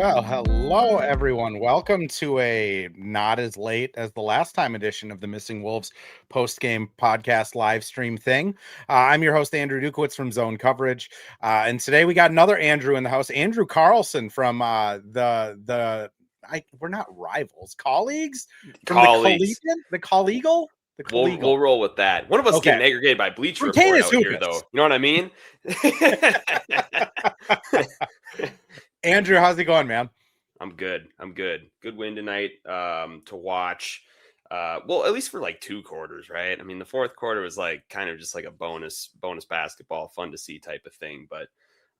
Well, hello, everyone. Welcome to a not as late as the last time edition of the Missing Wolves post-game podcast live stream thing. I'm your host, Andrew Dukowitz from Zone Coverage. And today we got another Andrew in the house, Andrew Carlson from we're not rivals, colleagues from Colleagues. the Collegial? We'll roll with that. One of us Okay. getting aggregated by Bleacher From Report Canis out here, Hoopus. though. You know what I mean? Andrew, how's it going, man? I'm good. Good win tonight to watch. Well, at least for like 2 quarters, right? I mean, the fourth quarter was like kind of just like a bonus basketball, fun to see type of thing. But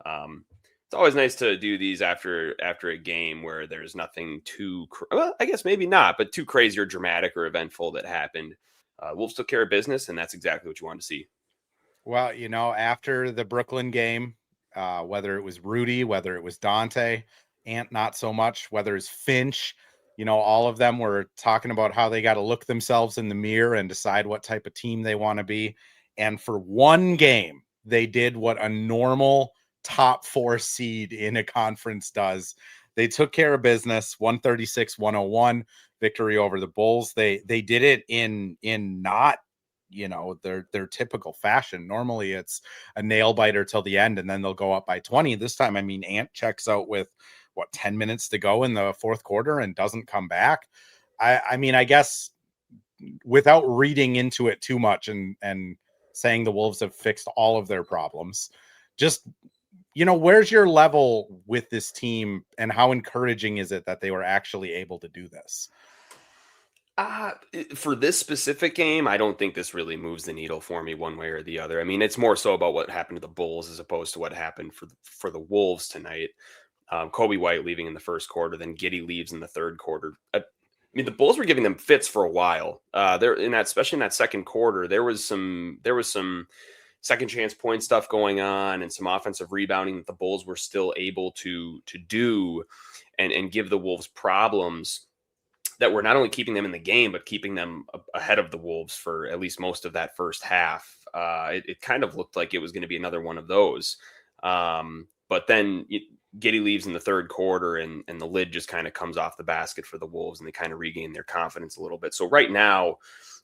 it's always nice to do these after a game where there's nothing too, well, I guess maybe not, but too crazy or dramatic or eventful that happened. Wolves took care of business, and that's exactly what you want to see. Well, after the Brooklyn game, whether it was Rudy, whether it was Dante, Ant, not so much, whether it's Finch, all of them were talking about how they got to look themselves in the mirror and decide what type of team they want to be. And for one game, they did what a normal top 4 seed in a conference does. They took care of business, 136-101 victory over the Bulls. They did it in not their typical fashion. Normally it's a nail biter till the end and then they'll go up by 20. This time, Ant checks out with 10 minutes to go in the fourth quarter and doesn't come back. I guess without reading into it too much and saying the Wolves have fixed all of their problems, just where's your level with this team and how encouraging is it that they were actually able to do this? For this specific game, I don't think this really moves the needle for me one way or the other. I mean, it's more so about what happened to the Bulls as opposed to what happened for the Wolves tonight. Kobe White leaving in the first quarter, then Giddey leaves in the third quarter. I mean, the Bulls were giving them fits for a while. Especially in that second quarter, there was some second chance point stuff going on and some offensive rebounding that the Bulls were still able to do and give the Wolves problems that were not only keeping them in the game, but keeping them ahead of the Wolves for at least most of that first half. It kind of looked like it was going to be another one of those. But then Giddey leaves in the third quarter and the lid just kind of comes off the basket for the Wolves and they kind of regain their confidence a little bit. So right now,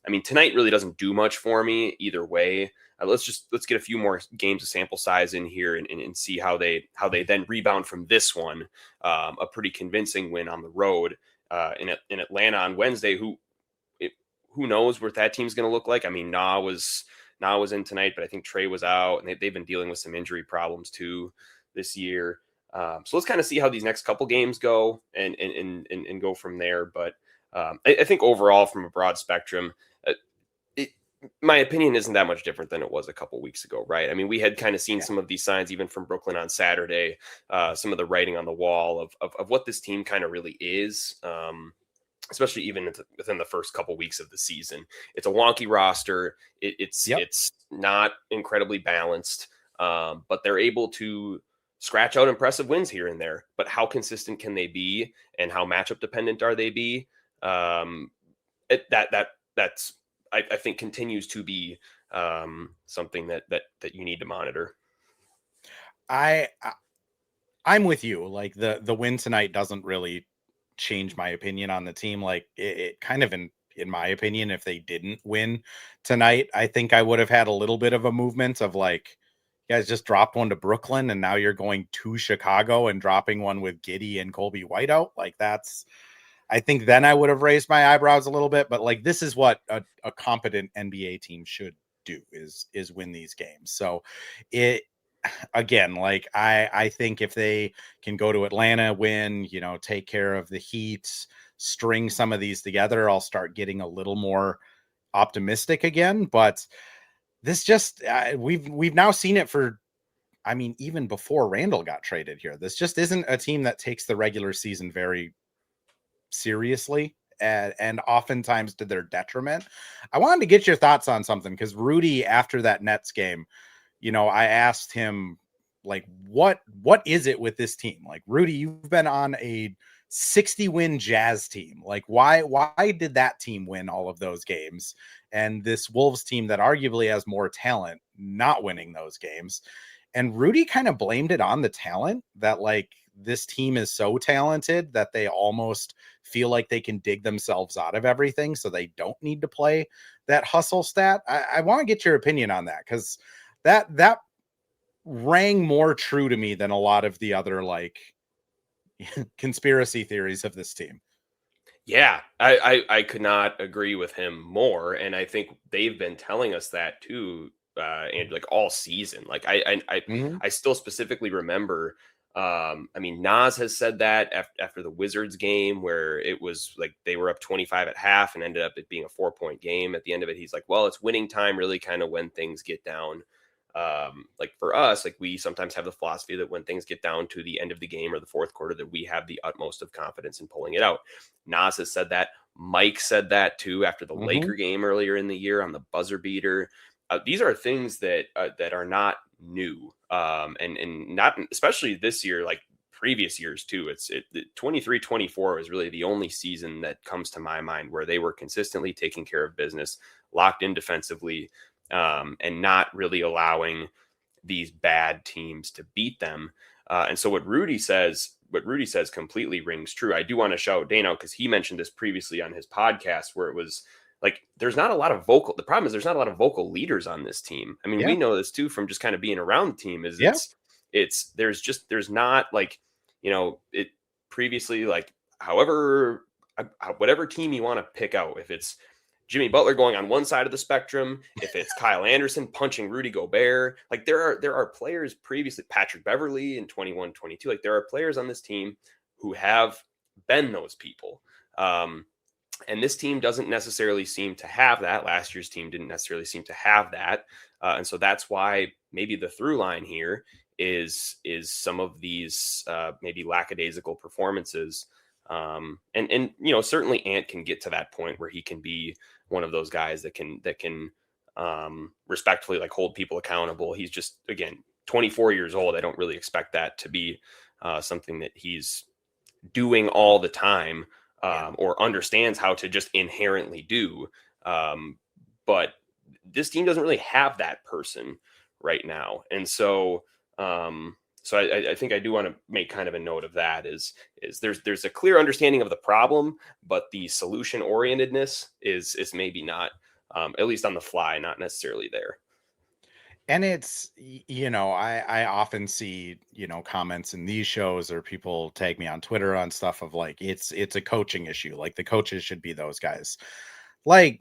I mean, tonight really doesn't do much for me either way. Let's get a few more games of sample size in here and see how they then rebound from this one. A pretty convincing win on the road in Atlanta on Wednesday. Who knows what that team's going to look like? I mean, Na was in tonight, but I think Trey was out, and they've been dealing with some injury problems too this year. So let's kind of see how these next couple games go and go from there. But I think overall, from a broad spectrum, my opinion isn't that much different than it was a couple weeks ago, right? I mean, we had kind of seen some of these signs even from Brooklyn on Saturday, some of the writing on the wall of what this team kind of really is, especially even within the first couple weeks of the season. It's a wonky roster. It's not incredibly balanced, but they're able to scratch out impressive wins here and there. But how consistent can they be, and how matchup dependent are they be? That's I think continues to be something that you need to monitor. I'm with you. Like the win tonight doesn't really change my opinion on the team. Like it kind of in my opinion, if they didn't win tonight, I think I would have had a little bit of a movement of like, you guys just dropped one to Brooklyn and now you're going to Chicago and dropping one with Giddey and Kobe White out. Like I think then I would have raised my eyebrows a little bit, but like, this is what a competent NBA team should do is win these games. So again, like I think if they can go to Atlanta, win, take care of the Heat, string some of these together, I'll start getting a little more optimistic again. But this just, we've now seen it for, even before Randall got traded here, this just isn't a team that takes the regular season very seriously and oftentimes to their detriment. I wanted to get your thoughts on something because Rudy, after that Nets game, I asked him, like, what is it with this team? Like, Rudy, you've been on a 60-win Jazz team. Like, why did that team win all of those games? And this Wolves team that arguably has more talent not winning those games. And Rudy kind of blamed it on the talent, that like this team is so talented that they almost feel like they can dig themselves out of everything, so they don't need to play that hustle stat. I want to get your opinion on that, because that rang more true to me than a lot of the other like conspiracy theories of this team. Yeah, I could not agree with him more, and I think they've been telling us that too, and like all season. Like I still specifically remember. I mean, Nas has said that after the Wizards game, where it was like they were up 25 at half and ended up it being a 4-point game. At the end of it, he's like, "Well, it's winning time, really, kind of when things get down." Like for us, like we sometimes have the philosophy that when things get down to the end of the game or the fourth quarter, that we have the utmost of confidence in pulling it out. Nas has said that. Mike said that too after the Laker game earlier in the year on the buzzer beater. These are things that are not new, and not especially this year, like previous years too. It's 23-24 is really the only season that comes to my mind where they were consistently taking care of business, locked in defensively, and not really allowing these bad teams to beat them. And so what Rudy says completely rings true. I do want to shout Dano because he mentioned this previously on his podcast, where it was like there's not a lot of vocal. The problem is there's not a lot of vocal leaders on this team. I mean, we know this too from just kind of being around the team. There's not like, it previously, like however whatever team you want to pick out, if it's Jimmy Butler going on one side of the spectrum, if it's Kyle Anderson punching Rudy Gobert, like there are players previously, Patrick Beverley in 21-22, like there are players on this team who have been those people. And this team doesn't necessarily seem to have that. Last year's team didn't necessarily seem to have that. And so that's why maybe the through line here is some of these maybe lackadaisical performances. And certainly Ant can get to that point where he can be one of those guys that can respectfully like hold people accountable. He's just, again, 24 years old. I don't really expect that to be something that he's doing all the time, or understands how to just inherently do. But this team doesn't really have that person right now. And so, I think I do want to make kind of a note of that is there's a clear understanding of the problem, but the solution orientedness is maybe not, at least on the fly, not necessarily there. And it's, I often see, comments in these shows, or people tag me on Twitter on stuff of like, it's a coaching issue. Like the coaches should be those guys. Like,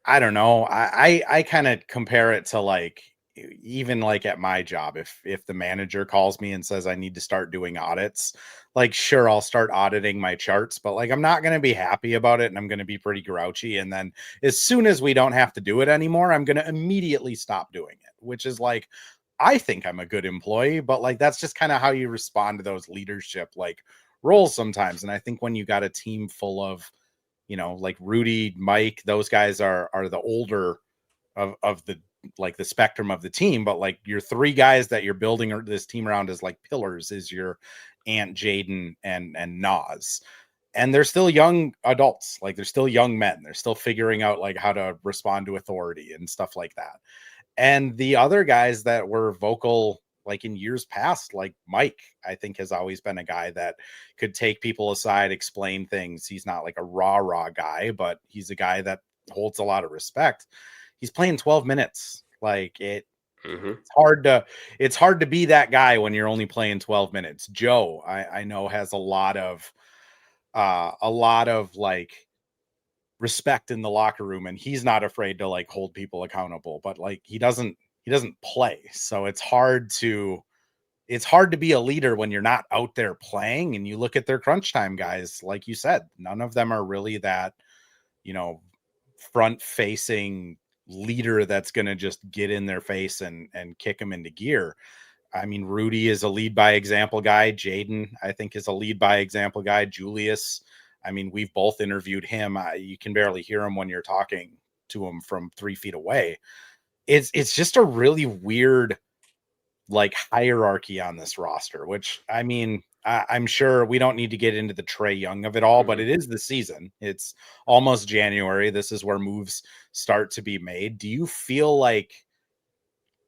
I don't know. I kind of compare it to like, even like at my job, if the manager calls me and says I need to start doing audits, like sure, I'll start auditing my charts, but like I'm not going to be happy about it, and I'm going to be pretty grouchy, and then as soon as we don't have to do it anymore, I'm going to immediately stop doing it, which is like, I think I'm a good employee, but like that's just kind of how you respond to those leadership like roles sometimes. And I think when you got a team full of, like Rudy, Mike, those guys are the older of the like the spectrum of the team, but like your three guys that you're building this team around as like pillars is your Ant, Jaden, and Nas. And they're still young adults, like they're still young men. They're still figuring out like how to respond to authority and stuff like that. And the other guys that were vocal like in years past, like Mike, I think has always been a guy that could take people aside, explain things. He's not like a raw guy, but he's a guy that holds a lot of respect. He's playing 12 minutes. Like it's hard to be that guy when you're only playing 12 minutes. Joe, I know, has a lot of like respect in the locker room, and he's not afraid to like hold people accountable, but like he doesn't play. So it's hard to be a leader when you're not out there playing. And you look at their crunch time guys, like you said, none of them are really that, front facing leader that's going to just get in their face and kick them into gear. I mean, Rudy is a lead by example guy. Jaden, I think, is a lead by example guy. Julius, I mean, we've both interviewed him. You can barely hear him when you're talking to him from 3 feet away. It's just a really weird like hierarchy on this roster, which I mean, I'm sure we don't need to get into the Trae Young of it all, but it is the season. It's almost January. This is where moves start to be made. Do you feel like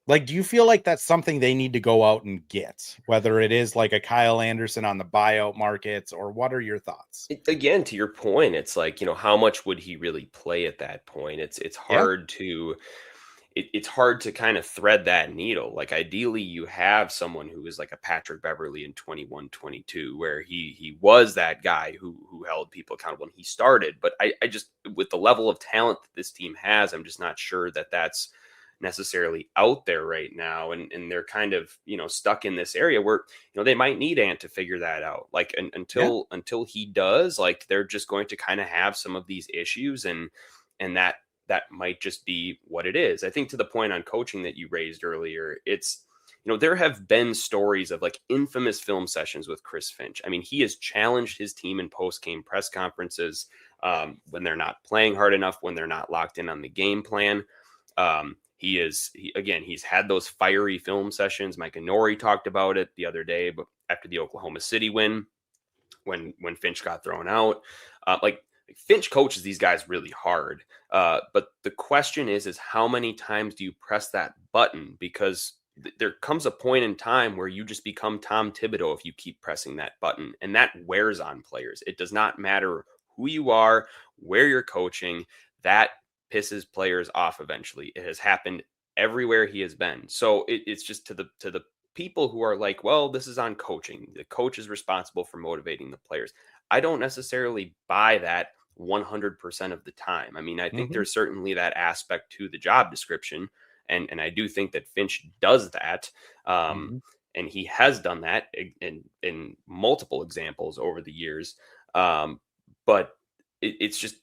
Like, do you feel like that's something they need to go out and get, whether it is like a Kyle Anderson on the buyout markets, or what are your thoughts? Again, to your point, it's like, how much would he really play at that point? It's Yeah. hard to it's hard to kind of thread that needle. Like ideally you have someone who is like a Patrick Beverly in 21, 22, where he was that guy who held people accountable and he started. But I just, with the level of talent that this team has, I'm just not sure that that's necessarily out there right now. And they're kind of, stuck in this area where, they might need Ant to figure that out. Like Yeah. until he does, like they're just going to kind of have some of these issues, and that might just be what it is. I think to the point on coaching that you raised earlier, it's, there have been stories of like infamous film sessions with Chris Finch. I mean, he has challenged his team in post-game press conferences when they're not playing hard enough, when they're not locked in on the game plan. He's had those fiery film sessions. Mike Nori talked about it the other day, but after the Oklahoma City win, when Finch got thrown out, like Finch coaches these guys really hard. But the question is how many times do you press that button? Because there comes a point in time where you just become Tom Thibodeau if you keep pressing that button, and that wears on players. It does not matter who you are, where you're coaching, that pisses players off eventually. It has happened everywhere he has been. So it's just to the people who are like, well, this is on coaching. The coach is responsible for motivating the players. I don't necessarily buy that 100% of the time. I mean, I think Hmm. there's certainly that aspect to the job description. And I do think that Finch does that. Um, Hmm. and he has done that in multiple examples over the years. But it's just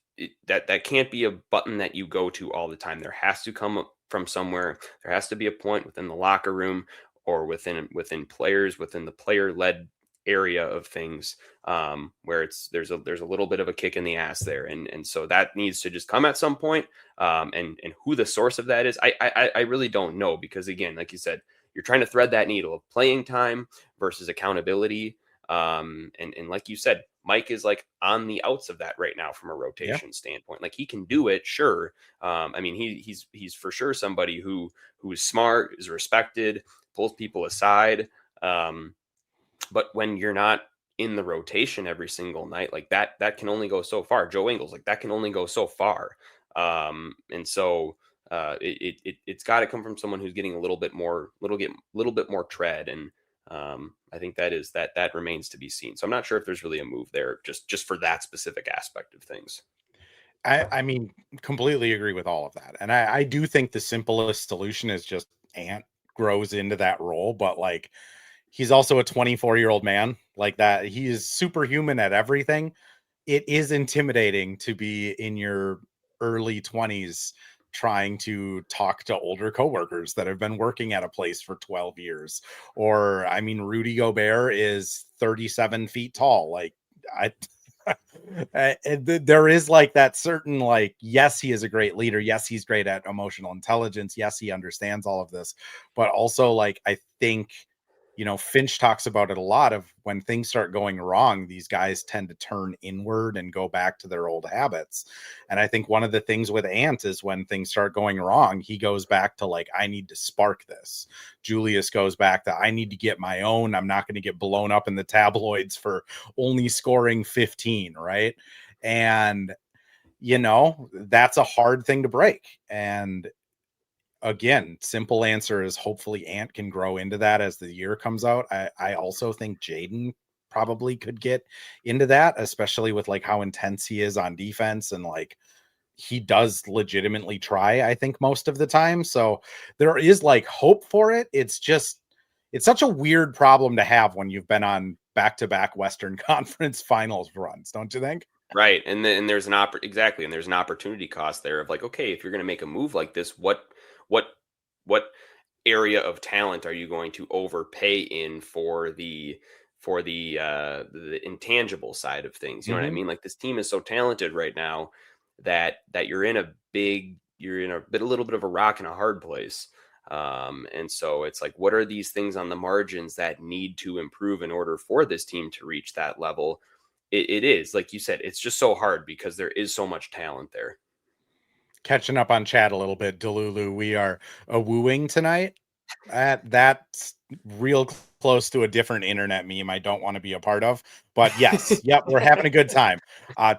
that can't be a button that you go to all the time. There has to come from somewhere. There has to be a point within the locker room or within players, within the player led area of things, where there's a little bit of a kick in the ass there, and so that needs to just come at some point. And who the source of that is, I really don't know, because again, like you said, you're trying to thread that needle of playing time versus accountability. And like you said, Mike is like on the outs of that right now from a Yeah. rotation standpoint. Like he can do it, sure. I mean, he's for sure somebody who is smart, is respected, pulls people aside. Um, but when you're not in the rotation every single night, like that can only go so far. Joe Ingles, like that can only go so far. And so it's got to come from someone who's getting a little bit more tread. And I think that remains to be seen. So I'm not sure if there's really a move there just for that specific aspect of things. I mean, completely agree with all of that. And I do think the simplest solution is just Ant grows into that role. But like, he's also a 24-year-old man. Like that, he is superhuman at everything. It is intimidating to be in your early 20s trying to talk to older coworkers that have been working at a place for 12 years. Or, I mean, Rudy Gobert is 37 feet tall. Like, I. There is like that certain, like, yes, he is a great leader, yes, he's great at emotional intelligence, yes, he understands all of this, but also, like, I think, Finch talks about it a lot of when things start going wrong, these guys tend to turn inward and go back to their old habits. And I think one of the things with Ant is when things start going wrong, he goes back to like, I need to spark this. Julius goes back to, I need to get my own. I'm not going to get blown up in the tabloids for only scoring 15, right? And that's a hard thing to break. And again, simple answer is hopefully Ant can grow into that as the year comes out. I also think Jaden probably could get into that, especially with like how intense he is on defense, and like he does legitimately try, I think, most of the time. So there is like hope for it. It's such a weird problem to have when you've been on back-to-back Western Conference finals runs, don't you think? Right. And then and there's exactly, and there's an opportunity cost there of like, okay, if you're going to make a move like this, what what area of talent are you going to overpay in for the intangible side of things? You know what I Hmm. mean? Like this team is so talented right now that you're in a little bit of a rock and a hard place. And so it's like, what are these things on the margins that need to improve in order for this team to reach that level? It is, like you said, it's just so hard because there is so much talent there. Catching up on chat a little bit, Delulu. We are a wooing tonight. That's real close to a different internet meme I don't want to be a part of. But yes, yep, we're having a good time.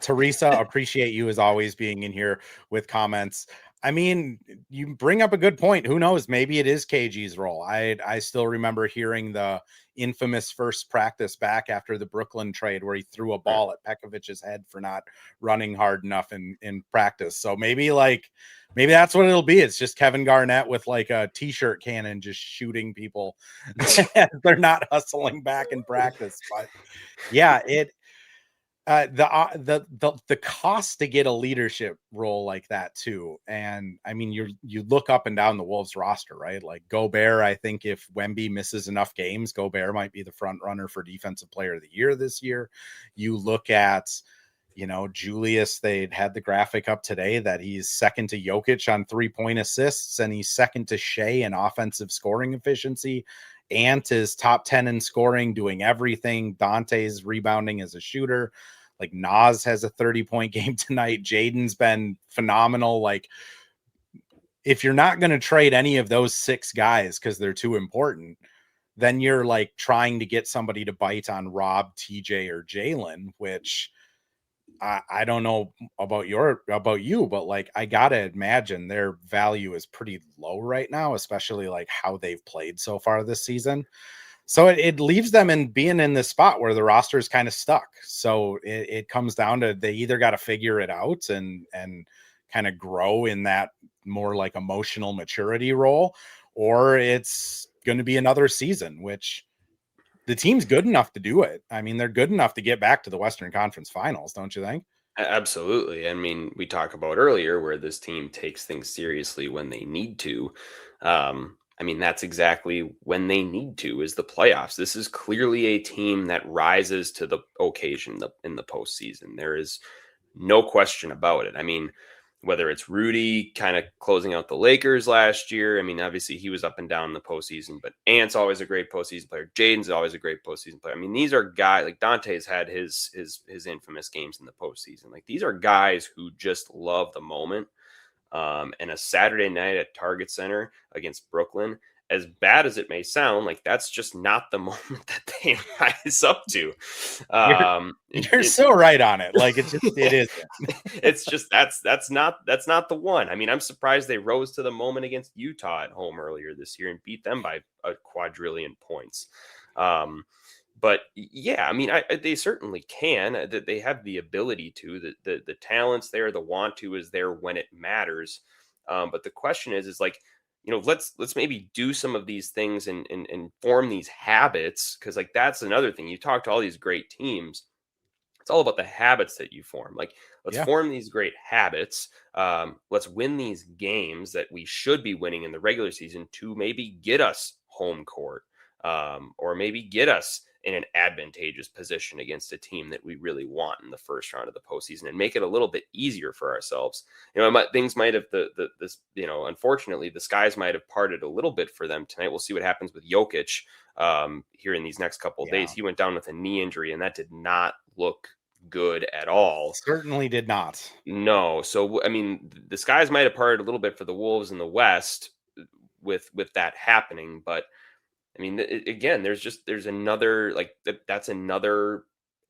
Teresa, appreciate you as always being in here with comments. I mean, you bring up a good point. Who knows? Maybe it is KG's role. I still remember hearing the infamous first practice back after the Brooklyn trade where he threw a ball at Pekovic's head for not running hard enough in practice. So maybe that's what it'll be. It's just Kevin Garnett with like a t-shirt cannon just shooting people. They're not hustling back in practice. But yeah, the cost to get a leadership role like that too. And I mean, you look up and down the Wolves roster, right? Like Gobert, I think if Wemby misses enough games, Gobert might be the front runner for defensive player of the year this year. You look at, Julius, they'd had the graphic up today that he's second to Jokic on 3-point assists, and he's second to Shea in offensive scoring efficiency. Ant is top 10 in scoring, doing everything. Dante's rebounding as a shooter. Like Nas has a 30-point game tonight. Jaden's been phenomenal. Like, if you're not going to trade any of those 6 guys because they're too important, then you're like trying to get somebody to bite on Rob, TJ, or Jalen, which I don't know about you, but like I gotta imagine their value is pretty low right now, especially like how they've played so far this season. So it leaves them in being in this spot where the roster is kind of stuck. So it comes down to they either got to figure it out and kind of grow in that more like emotional maturity role, or it's going to be another season, which the team's good enough to do it. I mean, they're good enough to get back to the Western Conference Finals, don't you think? Absolutely. I mean, we talked about earlier where this team takes things seriously when they need to. I mean, that's exactly when they need to is the playoffs. This is clearly a team that rises to the occasion in the postseason. There is no question about it. I mean, whether it's Rudy kind of closing out the Lakers last year. I mean, obviously he was up and down in the postseason, but Ant's always a great postseason player. Jaden's always a great postseason player. I mean, these are guys like Dante's had his infamous games in the postseason. Like these are guys who just love the moment. And a Saturday night at Target Center against Brooklyn, as bad as it may sound, like that's just not the moment that they rise up to. You're so right on it. Like it is. It's just that's not the one. I mean, I'm surprised they rose to the moment against Utah at home earlier this year and beat them by a quadrillion points. But yeah, I mean, they certainly can. That they have the ability to. The talent's there. The want to is there when it matters. But the question is like, let's maybe do some of these things and form these habits, because like that's another thing. You talk to all these great teams. It's all about the habits that you form. Like, let's form these great habits. Let's win these games that we should be winning in the regular season to maybe get us home court, or maybe get us in an advantageous position against a team that we really want in the first round of the postseason, and make it a little bit easier for ourselves. Things might have unfortunately, the skies might have parted a little bit for them tonight. We'll see what happens with Jokic here in these next couple of days. He went down with a knee injury, and that did not look good at all. Certainly did not. No. So, I mean, the skies might have parted a little bit for the Wolves in the West with that happening, but I mean, again, there's another, like, that's another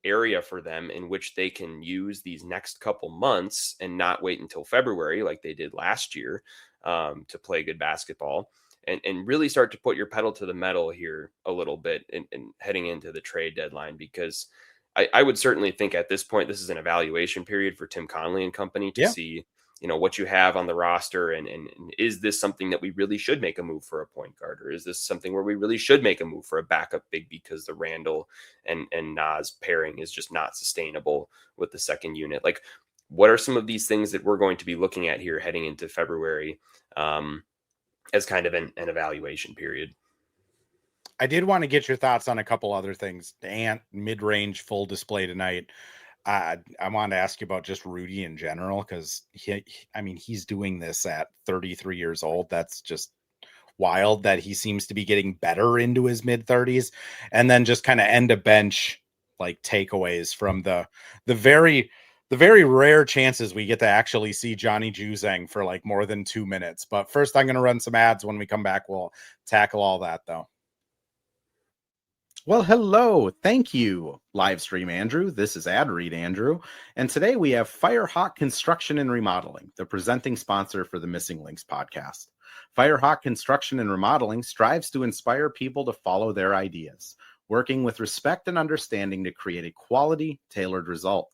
area for them in which they can use these next couple months and not wait until February like they did last year to play good basketball, and really start to put your pedal to the metal here a little bit and heading into the trade deadline, because I would certainly think at this point, this is an evaluation period for Tim Connelly and company to see, what you have on the roster. And is this something that we really should make a move for a point guard? Or is this something where we really should make a move for a backup big, because the Randall and Nas pairing is just not sustainable with the second unit? Like, what are some of these things that we're going to be looking at here heading into February as kind of an evaluation period? I did want to get your thoughts on a couple other things. Ant mid-range full display tonight. I wanted to ask you about just Rudy in general, because he's doing this at 33 years old. That's just wild that he seems to be getting better into his mid-30s. And then just kind of end of bench like takeaways from the very the very rare chances we get to actually see Johnny Juzang for like more than 2 minutes. But first, I'm going to run some ads. When we come back, we'll tackle all that, though. Well, hello. Thank you, live stream Andrew. This is Ad Read Andrew. And today we have Firehawk Construction and Remodeling, the presenting sponsor for the Missing Links podcast. Firehawk Construction and Remodeling strives to inspire people to follow their ideas, working with respect and understanding to create a quality, tailored result.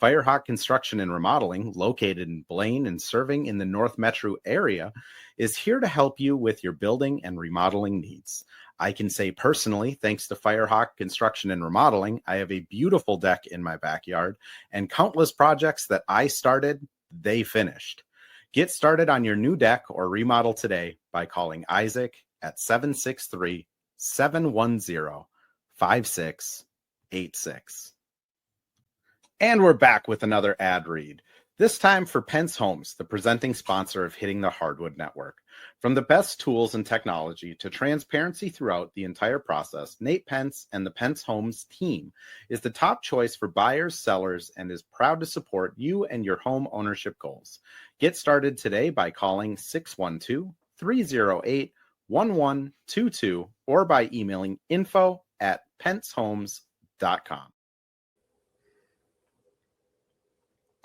Firehawk Construction and Remodeling, located in Blaine and serving in the North Metro area, is here to help you with your building and remodeling needs. I can say personally, thanks to Firehawk Construction and Remodeling, I have a beautiful deck in my backyard and countless projects that I started, they finished. Get started on your new deck or remodel today by calling Isaac at 763-710-5686. And we're back with another ad read, this time for Pence Homes, the presenting sponsor of Hitting the Hardwood Network. From the best tools and technology to transparency throughout the entire process, Nate Pence and the Pence Homes team is the top choice for buyers, sellers, and is proud to support you and your home ownership goals. Get started today by calling 612-308-1122 or by emailing info@pencehomes.com.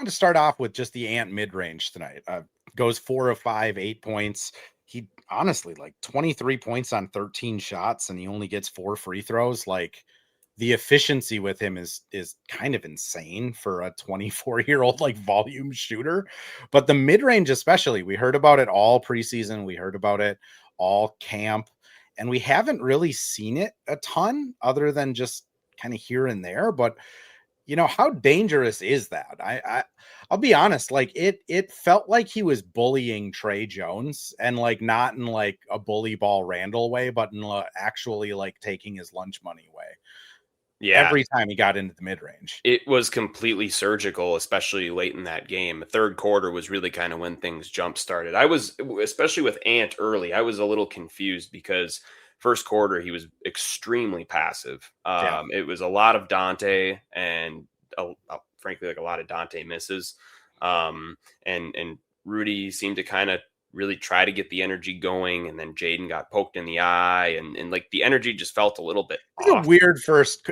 To start off with just the Ant mid-range tonight. Goes 4 of 5, 8 points. He honestly, like 23 points on 13 shots, and he only gets 4 free throws. Like, the efficiency with him is kind of insane for a 24-year-old like volume shooter. But the mid-range especially, we heard about it all preseason. We heard about it all camp, and we haven't really seen it a ton other than just kind of here and there. But you know, how dangerous is that? I'll be honest, like it felt like he was bullying Trey Jones, and like not in like a bully ball Randall way, but in actually like taking his lunch money away. Yeah. Every time he got into the mid range, it was completely surgical, especially late in that game. The third quarter was really kind of when things jump started. I was, especially with Ant early, I was a little confused because first quarter he was extremely passive. It was a lot of Dante and frankly like a lot of Dante misses. And Rudy seemed to kind of really try to get the energy going, and then Jaden got poked in the eye, and like the energy just felt a little bit off. A weird first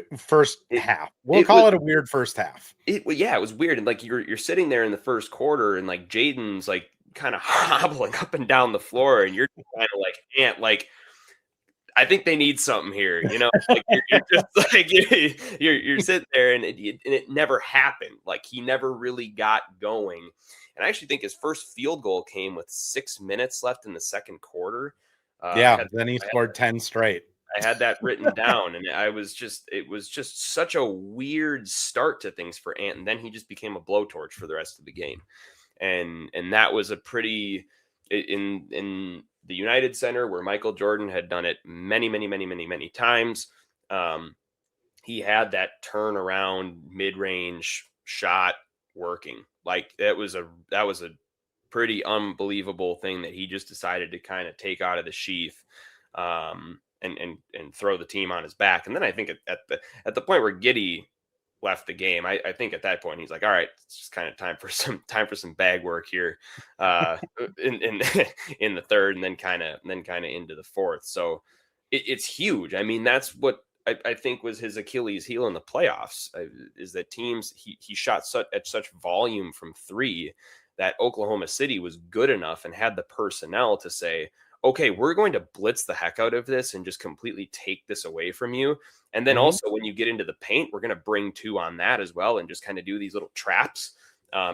half. We'll call it a weird first half. It was weird, and like you're sitting there in the first quarter, and like Jaden's like kind of hobbling up and down the floor, and you're kind of like, Ant, like I think they need something here, you know. Like you're just like you're sitting there, and it never happened. Like he never really got going. And I actually think his first field goal came with 6 minutes left in the second quarter. Then he scored 10 straight. I had that written down, and it was just such a weird start to things for Ant. And then he just became a blowtorch for the rest of the game. And that was a pretty in the United Center where Michael Jordan had done it many times. He had that turnaround mid-range shot working. Like that was a pretty unbelievable thing that he just decided to kind of take out of the sheath, and throw the team on his back. And then I think at the point where Giddey left the game, I think at that point he's like, all right, it's just kind of time for some bag work here, in the third, and then kind of into the fourth. So it's huge. I mean, that's what I think was his Achilles heel in the playoffs, is that teams, he shot at such volume from three that Oklahoma City was good enough and had the personnel to say, okay, we're going to blitz the heck out of this and just completely take this away from you. And then also when you get into the paint, we're going to bring 2 on that as well and just kind of do these little traps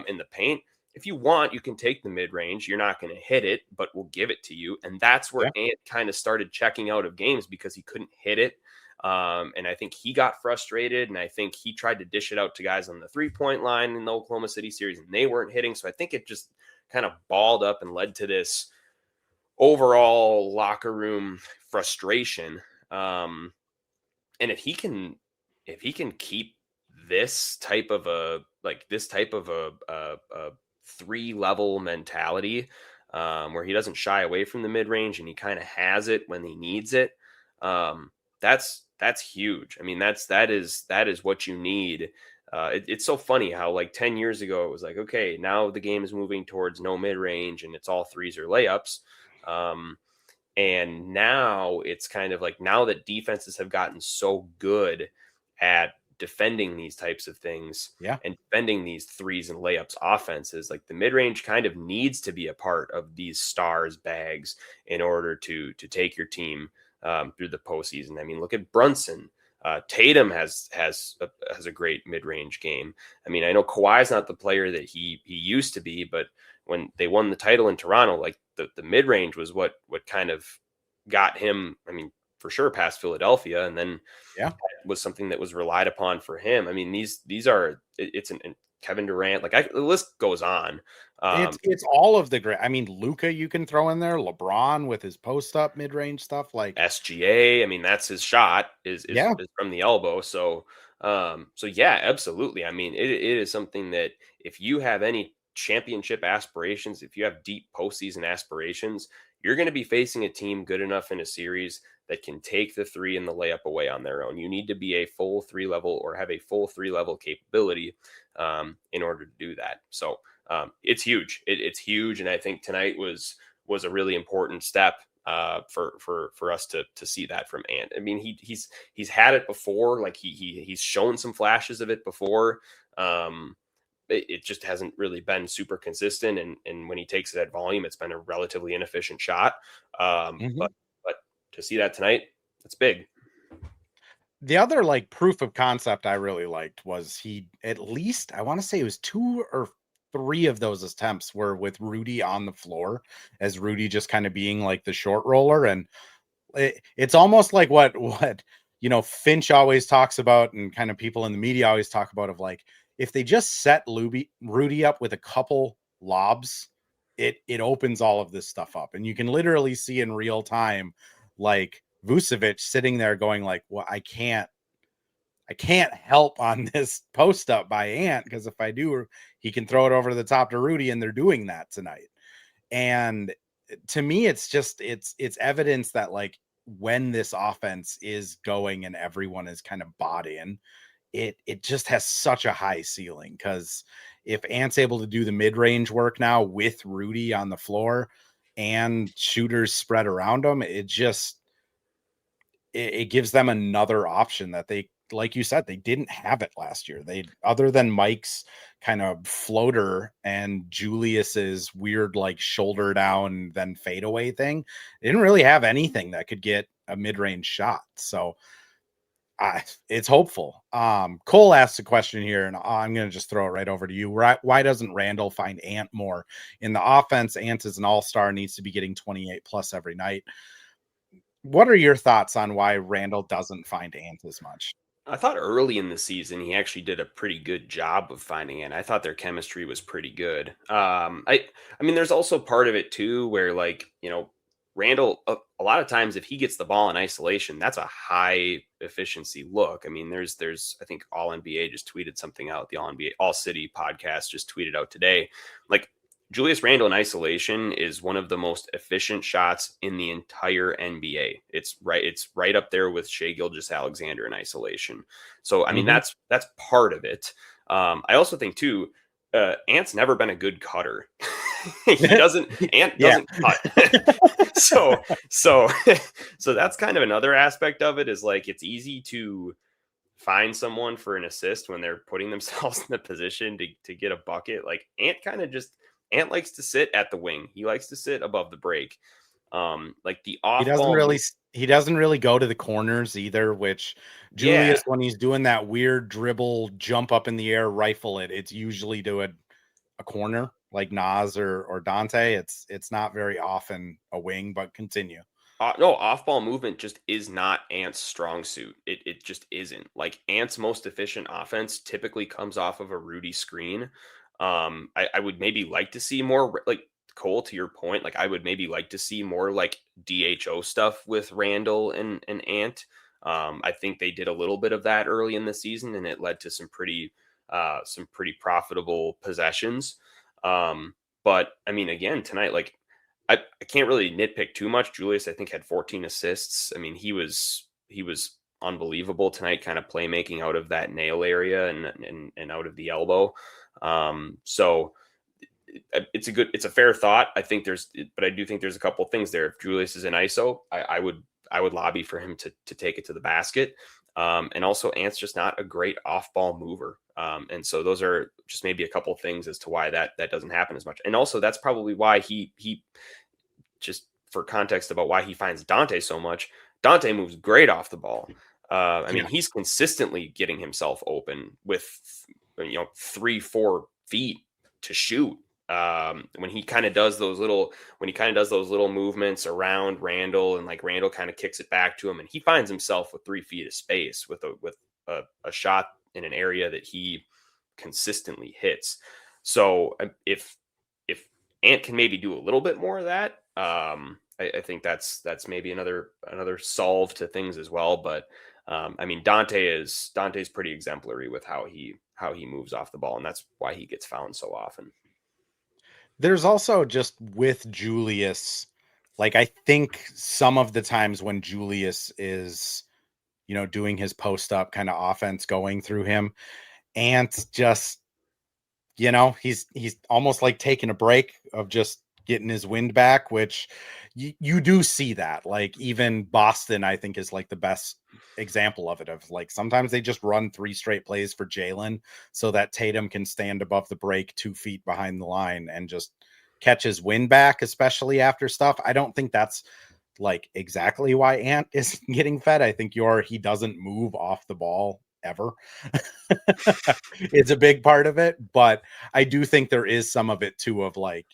in the paint. If you want, you can take the mid-range. You're not going to hit it, but we'll give it to you. And that's where Ant kind of started checking out of games because he couldn't hit it. And I think he got frustrated, and I think he tried to dish it out to guys on the 3-point line in the Oklahoma City series, and they weren't hitting. So I think it just kind of balled up and led to this overall locker room frustration. And if he can keep this type of a 3-level mentality, where he doesn't shy away from the mid-range and he kind of has it when he needs it, that's huge. I mean, that is what you need It's so funny how like 10 years ago it was like, okay, now the game is moving towards no mid range and it's all threes or layups. And now it's kind of like, now that defenses have gotten so good at defending these types of things Yeah. and defending these threes and layups offenses, like the mid-range kind of needs to be a part of these stars bags in order to take your team through the postseason. I mean, look at Brunson. Tatum has a great mid-range game. I mean, I know Kawhi's not the player that he used to be, but when they won the title in Toronto, like the mid-range was what kind of got him, I mean, for sure past Philadelphia, and then Yeah. was something that was relied upon for him. I mean, these are, it's an Kevin Durant, like the list goes on. It's all of the great. I mean, Luca you can throw in there, LeBron with his post up mid range stuff. Like SGA, I mean, that's his shot yeah, is from the elbow. So yeah, absolutely. I mean, it is something that if you have any championship aspirations, if you have deep postseason aspirations, you're going to be facing a team good enough in a series that can take the three and the layup away on their own. You need to be a full three level or have a full three level capability in order to do that. So it's huge. It's huge, and I think tonight was a really important step for us to see that from Ant. I mean, he's had it before. Like he's shown some flashes of it before. It just hasn't really been super consistent, and when he takes it at volume, it's been a relatively inefficient shot. mhm. But to see that tonight, that's big. The other like proof of concept I really liked was he at least I want to say it was 2 or 3 of those attempts were with Rudy on the floor, as Rudy just kind of being like the short roller, and it's almost like what Finch always talks about, and kind of people in the media always talk about, of like if they just set Rudy up with a couple lobs, it opens all of this stuff up, and you can literally see in real time like Vucevic sitting there going like, well, I can't help on this post up by Ant, because if I do, he can throw it over to the top to Rudy, and they're doing that tonight. And to me, it's just it's evidence that like when this offense is going and everyone is kind of bought in, it just has such a high ceiling. Because if Ant's able to do the mid-range work now with Rudy on the floor and shooters spread around him, it gives them another option that they, like you said, they didn't have it last year. They, other than Mike's kind of floater and Julius's weird like shoulder down then fadeaway thing, they didn't really have anything that could get a mid-range shot. So it's hopeful. Cole asked a question here, and I'm going to just throw it right over to you. Why doesn't Randall find Ant more in the offense? Ant is an all-star, needs to be getting 28 plus every night. What are your thoughts on why Randall doesn't find Ant as much? I thought early in the season he actually did a pretty good job of finding it. I thought their chemistry was pretty good. I mean, there's also part of it too where, like, Randall, a lot of times if he gets the ball in isolation, that's a high efficiency look. I mean, there's I think All NBA just tweeted something out. The All NBA All City podcast just tweeted out today, like, Julius Randle in isolation is one of the most efficient shots in the entire NBA. It's right up there with Shai Gilgeous-Alexander in isolation. So I mean, Mhm. that's part of it. I also think too, Ant's never been a good cutter. Ant Yeah. doesn't cut. so so so that's kind of another aspect of it, is like it's easy to find someone for an assist when they're putting themselves in the position to get a bucket. Like Ant likes to sit at the wing. He likes to sit above the break. Like the He off doesn't ball really move. he doesn't really go to the corners either, which Yeah. Julius, when he's doing that weird dribble, jump up in the air, rifle it, it's usually to a corner like Nas or Dante. It's not very often a wing, but continue. No, off ball movement just is not Ant's strong suit. It just isn't. Like Ant's most efficient offense typically comes off of a Rudy screen. I would maybe like to see more, like Cole, to your point. Like I would maybe like to see more like DHO stuff with Randall and Ant. I think they did a little bit of that early in the season, and it led to some pretty profitable possessions. But I mean, again, tonight, like I can't really nitpick too much. Julius, I think, had 14 assists. I mean, he was unbelievable tonight, kind of playmaking out of that nail area and out of the elbow. So it's a fair thought. But I do think there's a couple of things there. If Julius is in ISO, I would lobby for him to take it to the basket. And also Ant's just not a great off ball mover. And so those are just maybe a couple of things as to why that doesn't happen as much. And also that's probably why he just for context about why he finds Dante so much. Dante moves great off the ball. I mean, he's consistently getting himself open with 3-4 feet to shoot. When he kind of does those little movements around Randall, and like Randall kind of kicks it back to him, and he finds himself with 3 feet of space with a shot in an area that he consistently hits. So if Ant can maybe do a little bit more of that, I think that's maybe another solve to things as well. But I mean, Dante's pretty exemplary with how he moves off the ball, and that's why he gets found so often. There's also just with Julius, like I think some of the times when Julius is, doing his post up kind of offense going through him, Ant just, he's almost like taking a break of just getting his wind back, which you do see that. Like even Boston, I think, is like the best example of it. Of like sometimes they just run 3 straight plays for Jalen so that Tatum can stand above the break 2 feet behind the line and just catch his wind back, especially after stuff. I don't think that's like exactly why Ant is getting fed. I think he doesn't move off the ball ever. It's a big part of it, but I do think there is some of it too of like,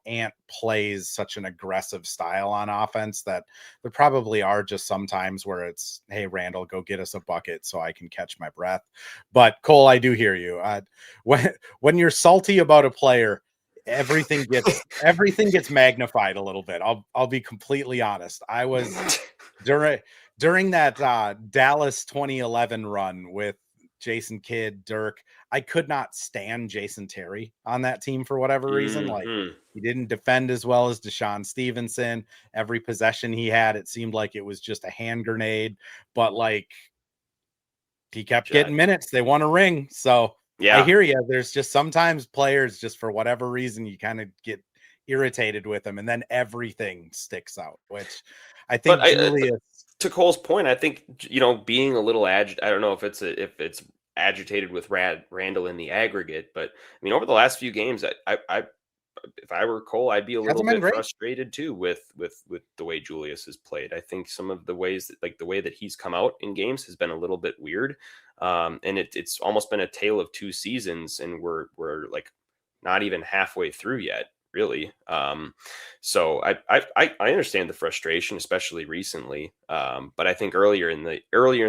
Ant plays such an aggressive style on offense that there probably are just some times where it's, hey, Randall, go get us a bucket so I can catch my breath. But Cole, I do hear you. When you're salty about a player, everything gets magnified a little bit. I'll be completely honest. I was during that Dallas 2011 run with Jason Kidd, Dirk, I could not stand Jason Terry on that team for whatever reason. Like he didn't defend as well as Deshaun Stevenson. Every possession he had, it seemed like it was just a hand grenade, but like he kept getting minutes. They won a ring. So yeah, I hear you. There's just sometimes players just for whatever reason, you kind of get irritated with them and then everything sticks out, which I think Julius, to Cole's point, I think, being a little agitated, I don't know if it's agitated with Randall in the aggregate, but I mean, over the last few games, if I were Cole, I'd be a little bit frustrated too with the way Julius has played. I think some of the ways that, like the way that he's come out in games has been a little bit weird. And it's almost been a tale of 2 seasons, and we're like not even halfway through yet, really. So I understand the frustration, especially recently. But I think earlier in the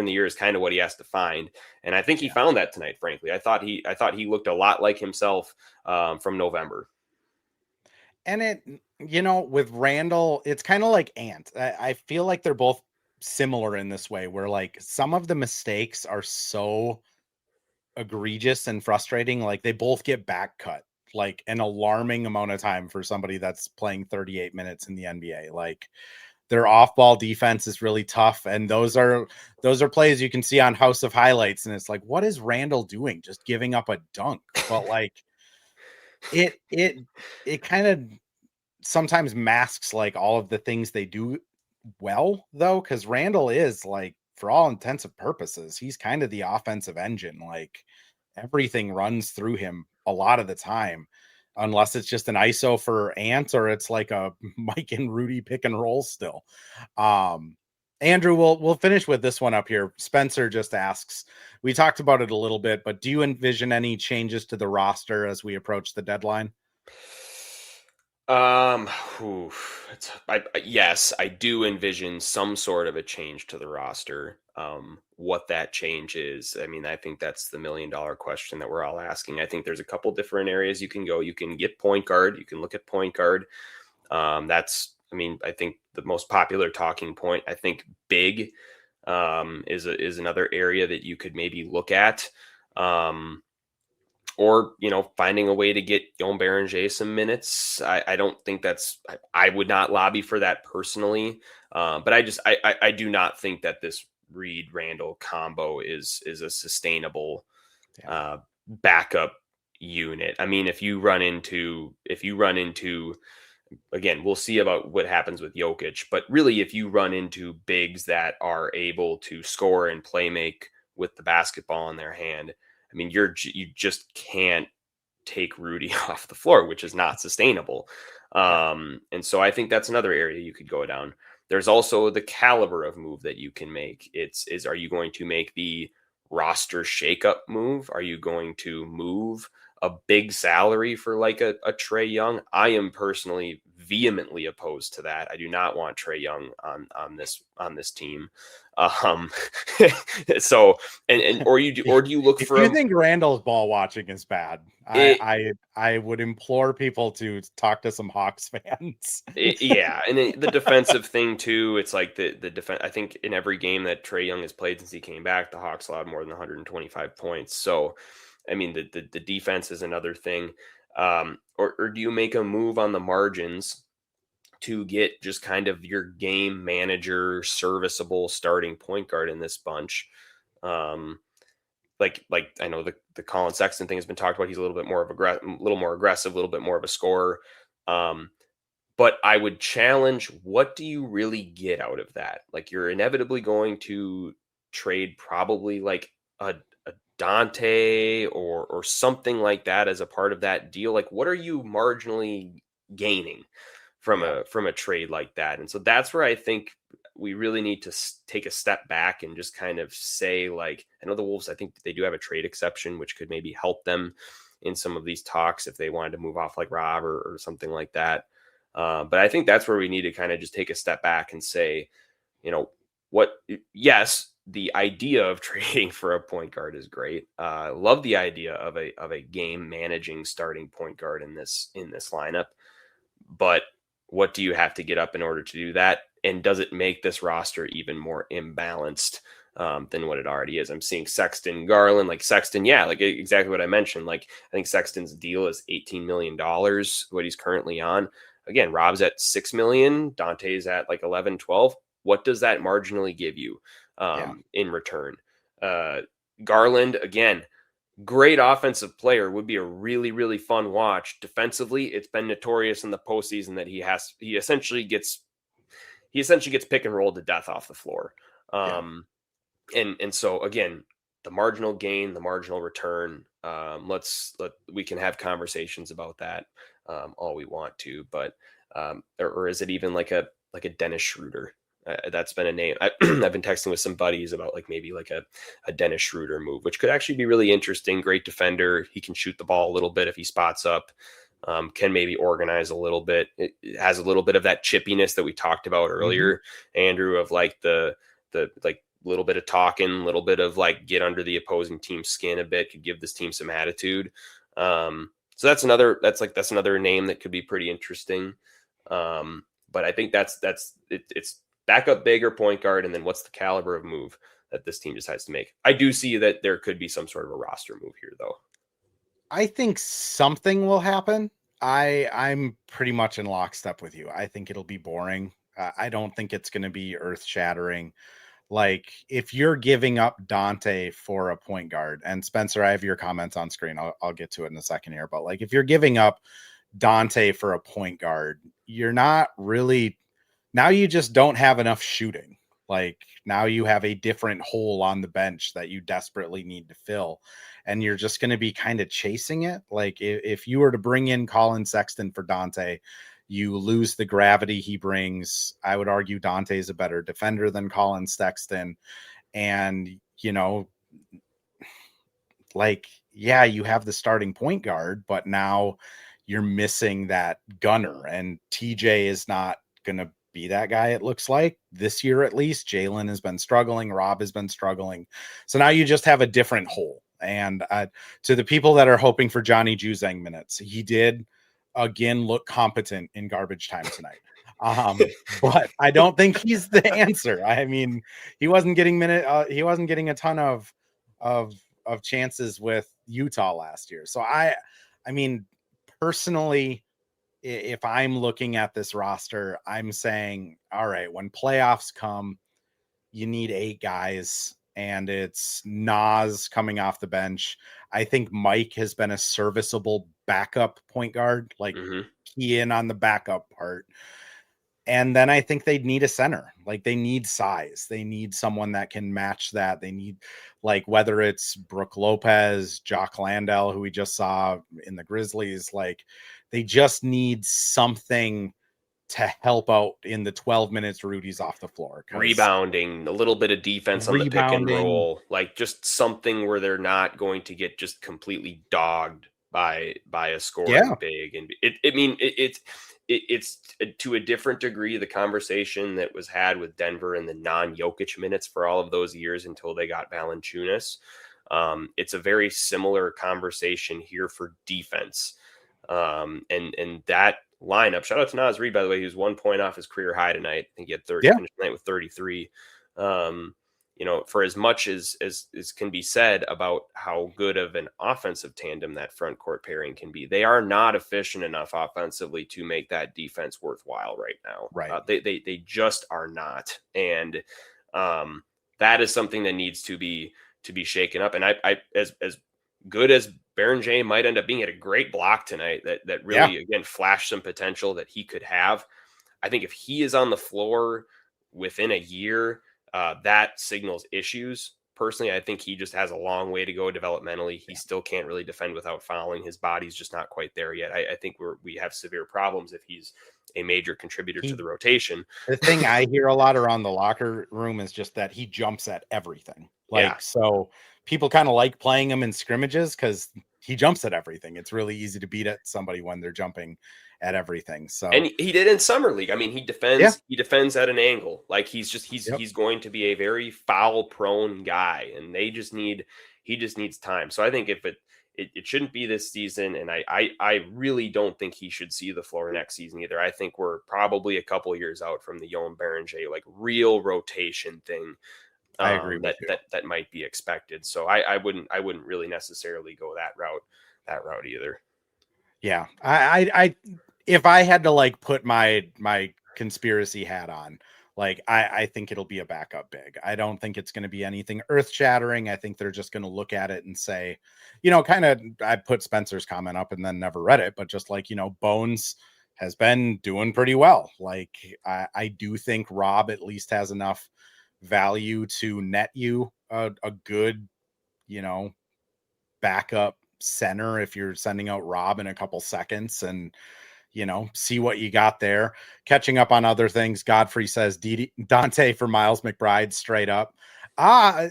year is kind of what he has to find, and I think he found that tonight. Frankly, I thought he looked a lot like himself from November. And it, with Randall, it's kind of like Ant. I feel like they're both similar in this way, where like some of the mistakes are so egregious and frustrating. Like they both get back cut like an alarming amount of time for somebody that's playing 38 minutes in the NBA. Like their off-ball defense is really tough, and those are plays you can see on House of Highlights, and it's like, what is Randall doing? Just giving up a dunk. But like it kind of sometimes masks like all of the things they do well, though, because Randall is like, for all intents and purposes, he's kind of the offensive engine. Like everything runs through him a lot of the time, unless it's just an ISO for Ant or it's like a Mike and Rudy pick and roll still. Andrew, we'll finish with this one up here. Spencer just asks, we talked about it a little bit, but do you envision any changes to the roster as we approach the deadline? Yes, I do envision some sort of a change to the roster. What that change is, I mean, I think that's the $1 million question that we're all asking. I think there's a couple different areas you can go. You can get point guard. You can look at point guard. I think the most popular talking point, I think big, is another area that you could maybe look at. Or, finding a way to get Joan Berenger some minutes. I don't think I would not lobby for that personally. But I do not think that this Reed Randall combo is a sustainable Yeah. backup unit. I mean, if you run into again, we'll see about what happens with Jokic, but really, if you run into bigs that are able to score and play make with the basketball in their hand, I mean, you just can't take Rudy off the floor, which is not sustainable. And so I think that's another area you could go down. There's also the caliber of move that you can make. Are you going to make the roster shakeup move? Are you going to move a big salary for like a Trae Young? I am personally vehemently opposed to that. I do not want Trae Young on this team. Um, so or do you look If for you think Randall's ball watching is bad, I would implore people to talk to some Hawks fans. Yeah, and the defensive thing too. It's like the defense. I think in every game that Trae Young has played since he came back, the Hawks allowed more than 125 points. So, I mean, the defense is another thing. Or do you make a move on the margins to get just kind of your game manager, serviceable starting point guard in this bunch? Like I know the Colin Sexton thing has been talked about. He's a little bit more aggressive, a little bit more of a scorer. But I would challenge, what do you really get out of that? Like, you're inevitably going to trade probably like a Dante or something like that as a part of that deal. Like, what are you marginally gaining from a trade like that? And so that's where I think we really need to take a step back and just kind of say, like, I know the Wolves, I think they do have a trade exception, which could maybe help them in some of these talks if they wanted to move off like Rob or something like that. But I think that's where we need to kind of just take a step back and say, yes, the idea of trading for a point guard is great. Love the idea of a game managing starting point guard in this lineup. But what do you have to get up in order to do that? And does it make this roster even more imbalanced than what it already is? I'm seeing Sexton, Garland, like Sexton. Yeah, like exactly what I mentioned. Like, I think Sexton's deal is $18 million, what he's currently on. Again, Rob's at $6 million. Dante's at like 11, 12. What does that marginally give you in return? Garland, again, great offensive player, would be a really, really fun watch. Defensively, it's been notorious in the postseason that he essentially gets pick and rolled to death off the floor. And so again, the marginal gain, the marginal return. We can have conversations about that all we want to, but or is it even like a Dennis Schroeder? That's been a name. I've been texting with some buddies about like maybe like a Dennis Schroeder move, which could actually be really interesting. Great defender. He can shoot the ball a little bit if he spots up. Can maybe organize a little bit. It has a little bit of that chippiness that we talked about earlier, Andrew, of like the like little bit of talking, a little bit of like get under the opposing team's skin a bit, could give this team some attitude. So that's another name that could be pretty interesting. But I think it's backup big or point guard, and then what's the caliber of move that this team decides to make. I do see that there could be some sort of a roster move here, though. I think something will happen. I'm pretty much in lockstep with you. I think it'll be boring. I don't think it's going to be earth shattering. Like, if you're giving up Dante for a point guard, and Spencer, I have your comments on screen. I'll get to it in a second here. But like, if you're giving up Dante for a point guard, you're not really, now you just don't have enough shooting. Like, now you have a different hole on the bench that you desperately need to fill. And you're just going to be kind of chasing it. Like, if you were to bring in Colin Sexton for Dante, you lose the gravity he brings. I would argue Dante is a better defender than Colin Sexton. And, like, yeah, you have the starting point guard, but now you're missing that gunner. And TJ is not going to be that guy, it looks like, this year at least. Jalen has been struggling. Rob has been struggling. So now you just have a different hole. And to the people that are hoping for Johnny Juzang minutes, he did again look competent in garbage time tonight. But I don't think he's the answer. I mean, he wasn't getting he wasn't getting a ton of chances with Utah last year. So I mean, personally, if I'm looking at this roster, I'm saying, all right, when playoffs come, you need 8 guys, and it's Nas coming off the bench. I think Mike has been a serviceable backup point guard, like key in on the backup part. And then I think they'd need a center. Like they need size. They need someone that can match that. They need, like, whether it's Brooke Lopez, Jock Landell, who we just saw in the Grizzlies, like they just need something to help out in the 12 minutes Rudy's off the floor. Rebounding, a little bit of defense on the pick and roll, like just something where they're not going to get just completely dogged by a scoring big. And it's to a different degree the conversation that was had with Denver in the non-Jokic minutes for all of those years until they got Valanciunas. It's a very similar conversation here for defense. And that lineup, shout out to Nas Reed, by the way, he was 1 point off his career high tonight. I think he had 30, finished the night with 33. For as much as can be said about how good of an offensive tandem that front court pairing can be, they are not efficient enough offensively to make that defense worthwhile right now. Right. They just are not. And that is something that needs to be shaken up. And I as good as Berenger might end up being, at a great block tonight that really, again, flashed some potential that he could have. I think if he is on the floor within a year, that signals issues. Personally, I think he just has a long way to go developmentally. He still can't really defend without fouling. His body's just not quite there yet. I think we have severe problems if he's a major contributor to the rotation. The thing I hear a lot around the locker room is just that he jumps at everything. So people kind of like playing him in scrimmages because he jumps at everything. It's really easy to beat at somebody when they're jumping at everything. So, and he did in summer league. I mean, he defends at an angle. Like he's going to be a very foul prone guy, and he just needs time. So I think if it shouldn't be this season, and I really don't think he should see the floor next season either. I think we're probably a couple years out from the Joan Berenger like real rotation thing. I agree with that might be expected. So I wouldn't really necessarily go that route either. Yeah. I if I had to like put my conspiracy hat on, like I think it'll be a backup big. I don't think it's going to be anything earth shattering. I think they're just going to look at it and say, kind of, I put Spencer's comment up and then never read it, but just like, Bones has been doing pretty well. Like I do think Rob at least has enough value to net you a good, backup center if you're sending out Rob in a couple seconds and, see what you got there. Catching up on other things, Godfrey says Dante for Miles McBride straight up. I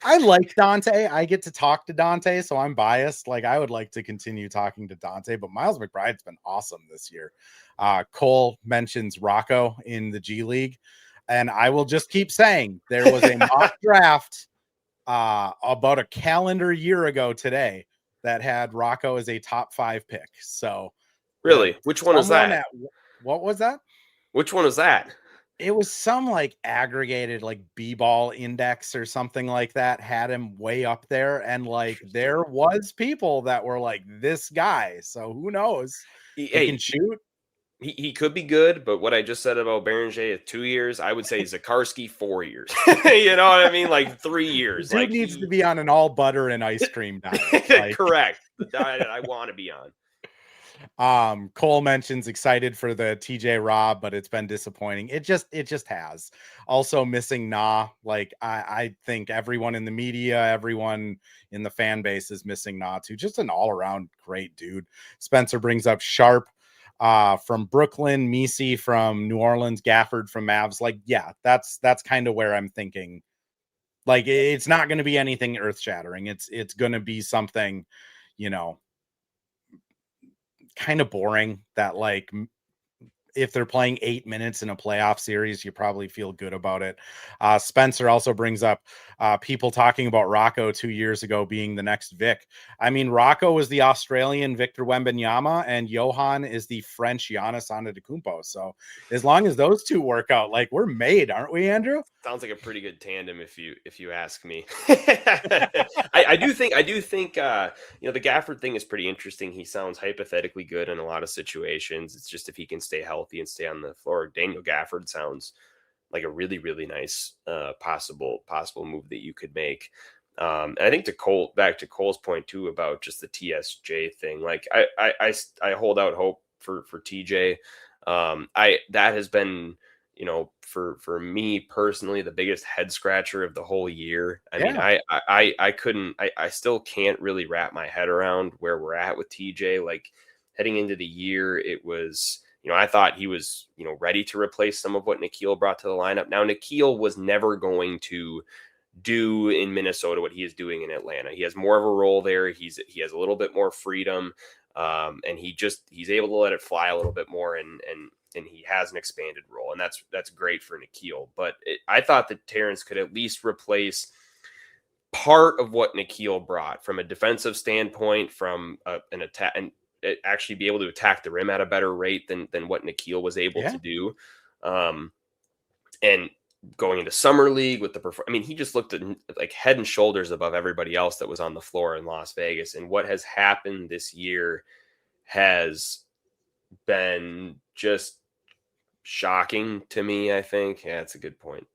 like Dante. I get to talk to Dante, so I'm biased. Like I would like to continue talking to Dante, but Miles McBride's been awesome this year. Cole mentions Rocco in the G League. And I will just keep saying there was a mock draft about a calendar year ago today that had Rocco as a top 5 pick. So really, which one was that? What was that? Which one was that? It was some like aggregated like B-ball index or something like that had him way up there. And like there was people that were like this guy. So who knows? He can shoot. He could be good, but what I just said about Berenger 2 years, I would say Zakarski 4 years. You know what I mean? Like 3 years. Dude needs to be on an all butter and ice cream diet. Correct. The diet I want to be on. Cole mentions excited for the TJ Rob, but it's been disappointing. It just has. Also missing Nah. Like I think everyone in the media, everyone in the fan base is missing Nah too. Just an all around great dude. Spencer brings up Sharp from Brooklyn, Misi from New Orleans, Gafford from Mavs. Like, yeah, that's kind of where I'm thinking. Like, it's not going to be anything earth shattering. It's going to be something, kind of boring that like if they're playing 8 minutes in a playoff series, you probably feel good about it. Spencer also brings up people talking about Rocco 2 years ago being the next Vic. I mean, Rocco was the Australian Victor Wembanyama and Johan is the French Giannis Antetokounmpo. So as long as those two work out, like we're made, aren't we, Andrew? Sounds like a pretty good tandem if you ask me. I do think the Gafford thing is pretty interesting. He sounds hypothetically good in a lot of situations. It's just if he can stay healthy and stay on the floor. Daniel Gafford sounds like a really, really nice possible move that you could make. And I think back to Cole's point too about just the TSJ thing. Like I hold out hope for TJ. That has been, for me personally, the biggest head scratcher of the whole year. I mean, Yeah. I still can't really wrap my head around where we're at with TJ. Like heading into the year, it was, I thought he was, ready to replace some of what Nickeil brought to the lineup. Now, Nickeil was never going to do in Minnesota what he is doing in Atlanta. He has more of a role there. He has a little bit more freedom, and he's able to let it fly a little bit more, and he has an expanded role, and that's great for Nickeil. But I thought that Terrence could at least replace part of what Nickeil brought from a defensive standpoint, from an attack, and actually be able to attack the rim at a better rate than what Nickeil was able to do. And going into summer league with he just looked at like head and shoulders above everybody else that was on the floor in Las Vegas. And what has happened this year has been just shocking to me, I think. Yeah, that's a good point.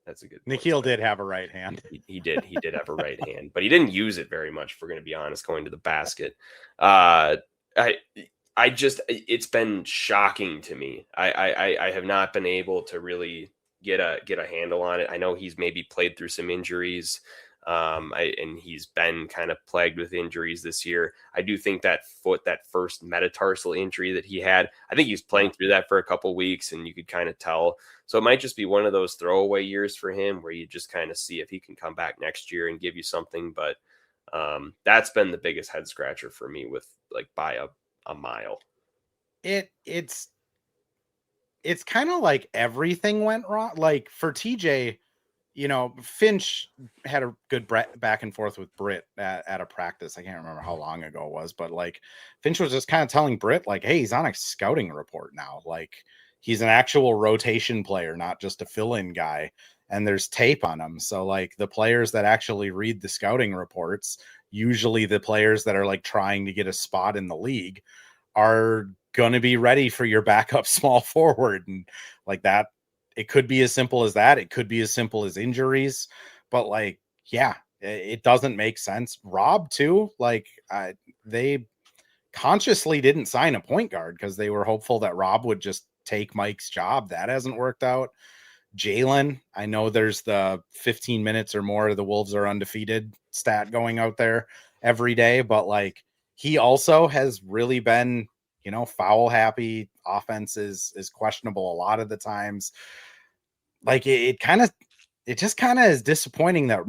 Nickeil did have a right hand. He did have a right hand, but he didn't use it very much, if we're going to be honest, going to the basket. It's been shocking to me. I have not been able to really get a handle on it. I know he's maybe played through some injuries, and he's been kind of plagued with injuries this year. I do think that first metatarsal injury that he had, I think he was playing through that for a couple weeks, and you could kind of tell. So it might just be one of those throwaway years for him where you just kind of see if he can come back next year and give you something. But that's been the biggest head scratcher for me, with like by a mile. It's kind of like everything went wrong. Like for TJ, Finch had a good back and forth with Britt at a practice. I can't remember how long ago it was, but like Finch was just kind of telling Britt, like, hey, he's on a scouting report now. Like he's an actual rotation player, not just a fill-in guy. And there's tape on him. So like the players that actually read the scouting reports, usually the players that are like trying to get a spot in the league, are going to be ready for your backup small forward. And like that, it could be as simple as that. It could be as simple as injuries, but like, yeah, it doesn't make sense. Rob too. Like they consciously didn't sign a point guard because they were hopeful that Rob would just take Mike's job. That hasn't worked out. Jalen, I know there's the 15 minutes or more the Wolves are undefeated stat going out there every day, but like he also has really been, foul happy. Offense is questionable a lot of the times. Like it just kind of is disappointing that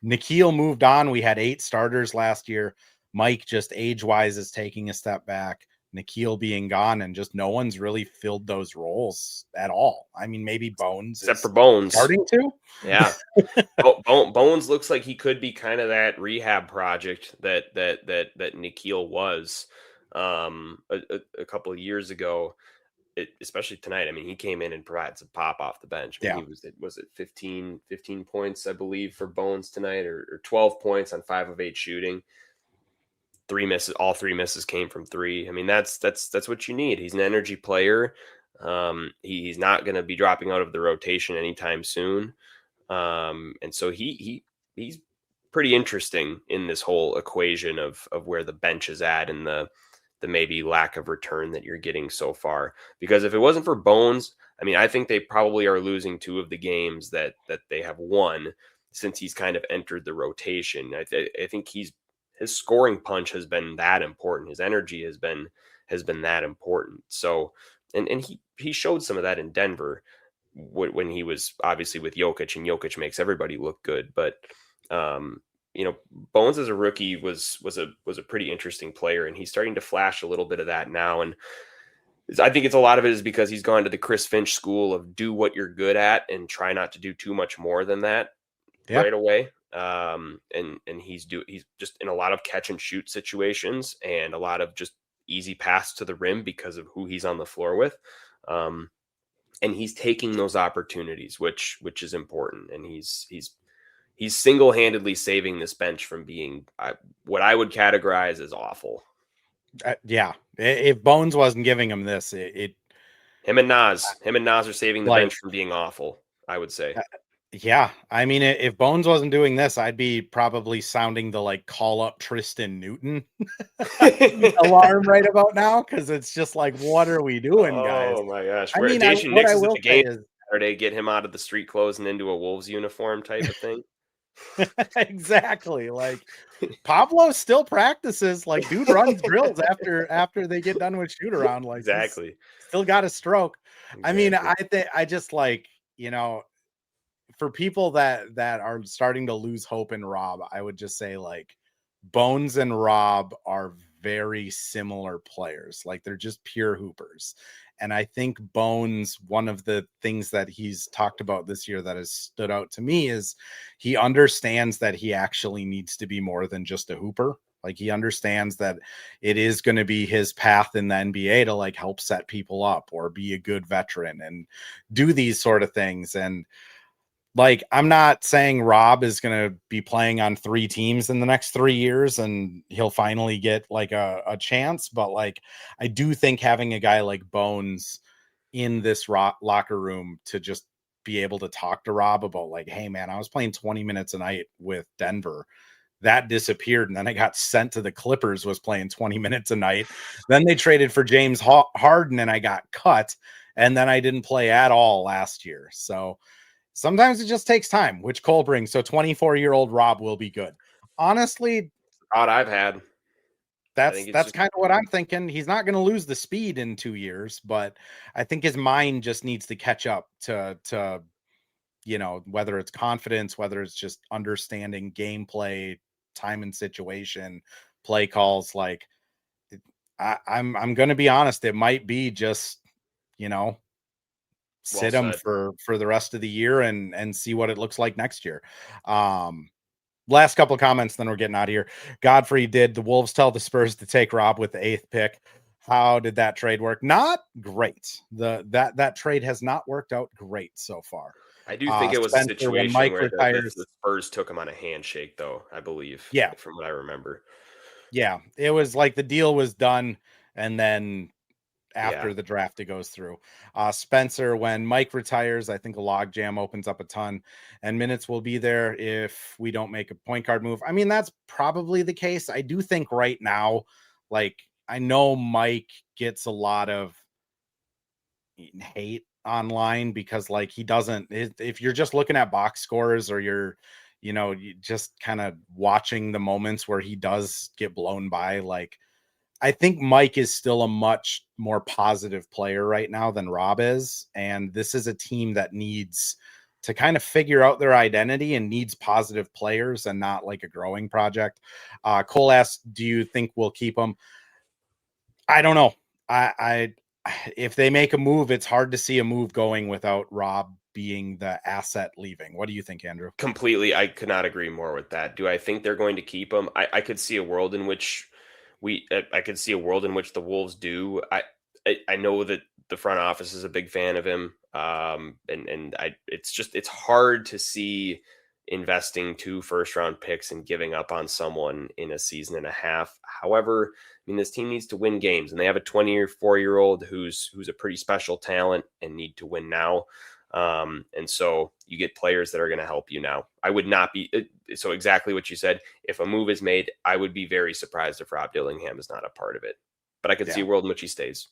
Nickeil moved on. We had 8 starters last year. Mike just age-wise is taking a step back. Nickeil being gone, and just no one's really filled those roles at all. I mean, maybe Bones, except for Bones, starting to. Yeah, Bones looks like he could be kind of that rehab project that Nickeil was a couple of years ago. Especially tonight. I mean, he came in and provided some pop off the bench. I mean, he was it 15 points, I believe, for Bones tonight, or 12 points on 5 of 8 shooting. 3 misses, all 3 misses came from 3. I mean, that's what you need. He's an energy player. He's not going to be dropping out of the rotation anytime soon. And so he's pretty interesting in this whole equation of where the bench is at and the maybe lack of return that you're getting so far. Because if it wasn't for Bones, I mean, I think they probably are losing 2 of the games that they have won since he's kind of entered the rotation. I think his scoring punch has been that important. His energy has been that important. So, and he showed some of that in Denver when he was obviously with Jokic, and Jokic makes everybody look good. But Bones as a rookie was a pretty interesting player, and he's starting to flash a little bit of that now. And I think it's a lot of it is because he's gone to the Chris Finch school of do what you're good at and try not to do too much more than that right away. And he's just in a lot of catch and shoot situations and a lot of just easy pass to the rim because of who he's on the floor with. And he's taking those opportunities, which is important. And he's single-handedly saving this bench from being what I would categorize as awful. Yeah. If Bones wasn't giving him this, him and Nas are saving the bench from being awful. I would say. Yeah, I mean, if Bones wasn't doing this, I'd be probably sounding the like call up Tristan Newton alarm right about now, because it's just like, what are we doing, guys? Oh my gosh. I Where mean, Dacian what Nix I is at will the say game is Saturday, get him out of the street clothes and into a Wolves uniform type of thing. exactly, like Pablo still practices, like dude runs drills after they get done with shoot around, like he's Exactly. still got a stroke. I mean, Exactly. I think I just like, for people that are starting to lose hope in Rob, I would just say like Bones and Rob are very similar players. Like they're just pure hoopers. And I think Bones, one of the things that he's talked about this year that has stood out to me is he understands that he actually needs to be more than just a hooper. Like he understands that it is going to be his path in the NBA to like help set people up or be a good veteran and do these sort of things. And like, I'm not saying Rob is going to be playing on 3 teams in the next 3 years and he'll finally get like a chance. But like, I do think having a guy like Bones in this locker room to just be able to talk to Rob about like, hey man, I was playing 20 minutes a night with Denver. That disappeared. And then I got sent to the Clippers, was playing 20 minutes a night. Then they traded for James Harden and I got cut. And then I didn't play at all last year. So, sometimes it just takes time, which Cole brings. So 24-year-old Rob will be good. Honestly, Thought I've had. I think it's that's just kind of what I'm thinking. He's not going to lose the speed in 2 years, but I think his mind just needs to catch up to whether it's confidence, whether it's just understanding gameplay, time and situation, play calls. Like I'm going to be honest, it might be just you know well sit him said. for the rest of the year and see what it looks like next year. Um, Last couple of comments, then we're getting out of here. Godfrey, did the Wolves tell the Spurs to take Rob with the 8th pick? How did that trade work? Not great. That trade has not worked out great so far. I do think it was a Spencer, when situation Mike where the retires, Spurs took him on a handshake, though, I believe, yeah, from what I remember. yeah, it was like the deal was done, and then Yeah. after the draft it goes through. Spencer, when Mike retires, I think a log jam opens up a ton and minutes will be there if we don't make a point guard move. I mean, that's probably the case. I do think right now, like, I know Mike gets a lot of hate online because like he doesn't, if you're just looking at box scores or you're you just kind of watching the moments where he does get blown by, like I think Mike is still a much more positive player right now than Rob is. And this is a team that needs to kind of figure out their identity and needs positive players and not like a growing project. Cole asks, do you think we'll keep him? I don't know. I if they make a move, it's hard to see a move going without Rob being the asset leaving. What do you think, Andrew? Completely. I could not agree more with that. Do I think they're going to keep him? I could see a world in which I could see a world in which the Wolves do. I know that the front office is a big fan of him. It's hard to see investing 2 first round picks and giving up on someone in a season and a half. However, I mean, this team needs to win games, and they have a 24-year-old who's a pretty special talent and need to win now. And so you get players that are going to help you now. I would not be so exactly what you said. If a move is made, I would be very surprised if Rob Dillingham is not a part of it. But I could see a world in which he stays.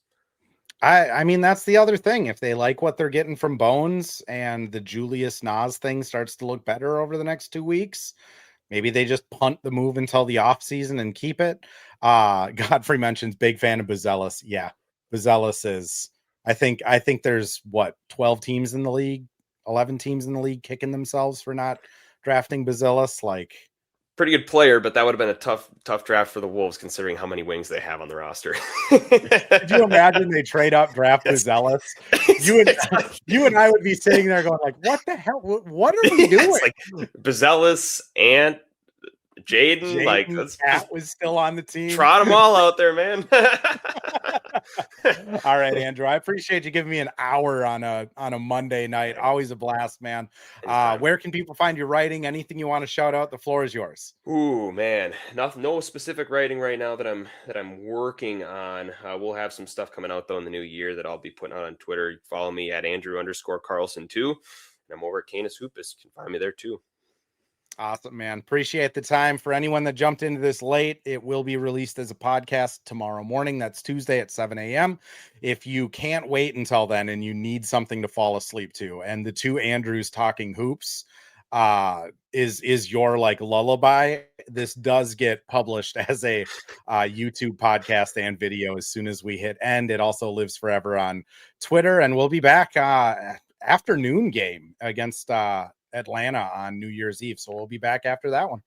I mean, that's the other thing. If they like what they're getting from Bones and the Julius Nas thing starts to look better over the next 2 weeks, maybe they just punt the move until the offseason and keep it. Godfrey mentions big fan of Bazelis. Yeah, Bazelis is. I think there's what 12 teams in the league, 11 teams in the league kicking themselves for not drafting Bazelis. Like, Pretty good player, but that would have been a tough draft for the Wolves considering how many wings they have on the roster. could you imagine they trade up, draft Yes. Bazelis? You and you and I would be sitting there going like, "What the hell? What are we doing?" It's like Bazelis and Jaden, like Jaden let's Cat was still on the team. trot them all out there, man. All right, Andrew. I appreciate you giving me an hour on a Monday night. Always a blast, man. Where can people find your writing? Anything you want to shout out? The floor is yours. Ooh, man, no specific writing right now that I'm working on. We'll have some stuff coming out though in the new year that I'll be putting out on Twitter. Follow me at Andrew_Carlson 2. And I'm over at Canis Hoopus. You can find me there too. Awesome, man. Appreciate the time. For anyone that jumped into this late, it will be released as a podcast tomorrow morning. That's Tuesday at 7 a.m. If you can't wait until then and you need something to fall asleep to, and the two Andrews talking hoops is your like lullaby, this does get published as a YouTube podcast and video as soon as we hit end. It also lives forever on Twitter, and we'll be back afternoon game against Atlanta on New Year's Eve. So we'll be back after that one.